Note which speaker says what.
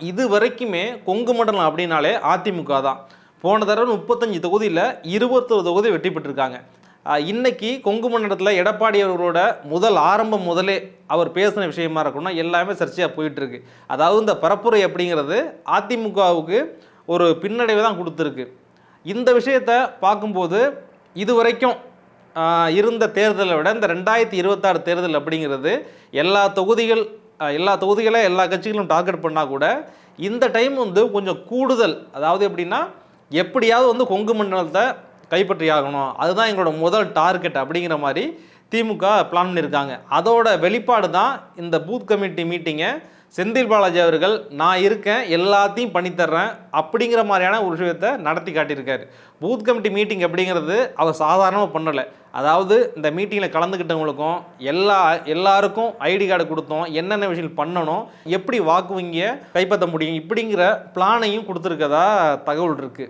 Speaker 1: இது வரைக்குமே கொங்கு மண்டலம் அப்படின்னாலே அதிமுக தான். போன தடவை 35 தொகுதியில் 21 தொகுதி வெற்றி பெற்றிருக்காங்க. இன்னைக்கு கொங்கு மண்டலத்தில் எடப்பாடி அவர்களோட ஆரம்பம் முதலே அவர் பேசின விஷயமா இருக்கணும்னா எல்லாமே சர்ச்சையாக போயிட்டு இருக்கு. அதாவது இந்த பரப்புரை அப்படிங்கிறது அதிமுகவுக்கு ஒரு பின்னடைவை தான் கொடுத்துருக்கு. இந்த விஷயத்தை பார்க்கும்போது இது வரைக்கும் இருந்த தேர்தலை விட இந்த 2026 தேர்தல் அப்படிங்கிறது எல்லா தொகுதிகளை எல்லா கட்சிகளும் டார்கெட் பண்ணால் கூட இந்த டைம் வந்து கொஞ்சம் கூடுதல். அதாவது எப்படின்னா எப்படியாவது கொங்கு மண்டலத்தை கைப்பற்றி ஆகணும், அதுதான் எங்களோட முதல் டார்கெட் அப்படிங்கிற மாதிரி திமுக பிளான் பண்ணியிருக்காங்க. அதோட வெளிப்பாடு தான் இந்த பூத் கமிட்டி மீட்டிங்கை செந்தில் பாலாஜி அவர்கள் நான் இருக்கேன் எல்லாத்தையும் பண்ணித்தர்றேன் அப்படிங்கிற மாதிரியான ஒரு விஷயத்தை நடத்தி காட்டியிருக்காரு. பூத் கமிட்டி மீட்டிங் அப்படிங்கிறது அவர் சாதாரணமாக பண்ணலை. அதாவது இந்த மீட்டிங்கில் கலந்துக்கிட்டவங்களுக்கும் எல்லாருக்கும் ஐடி கார்டு கொடுத்தோம், என்னென்ன விஷயம் பண்ணணும், எப்படி வாக்கு வங்கியை கைப்பற்ற முடியும் இப்படிங்கிற பிளானையும் கொடுத்துருக்கதா தகவல் இருக்குது.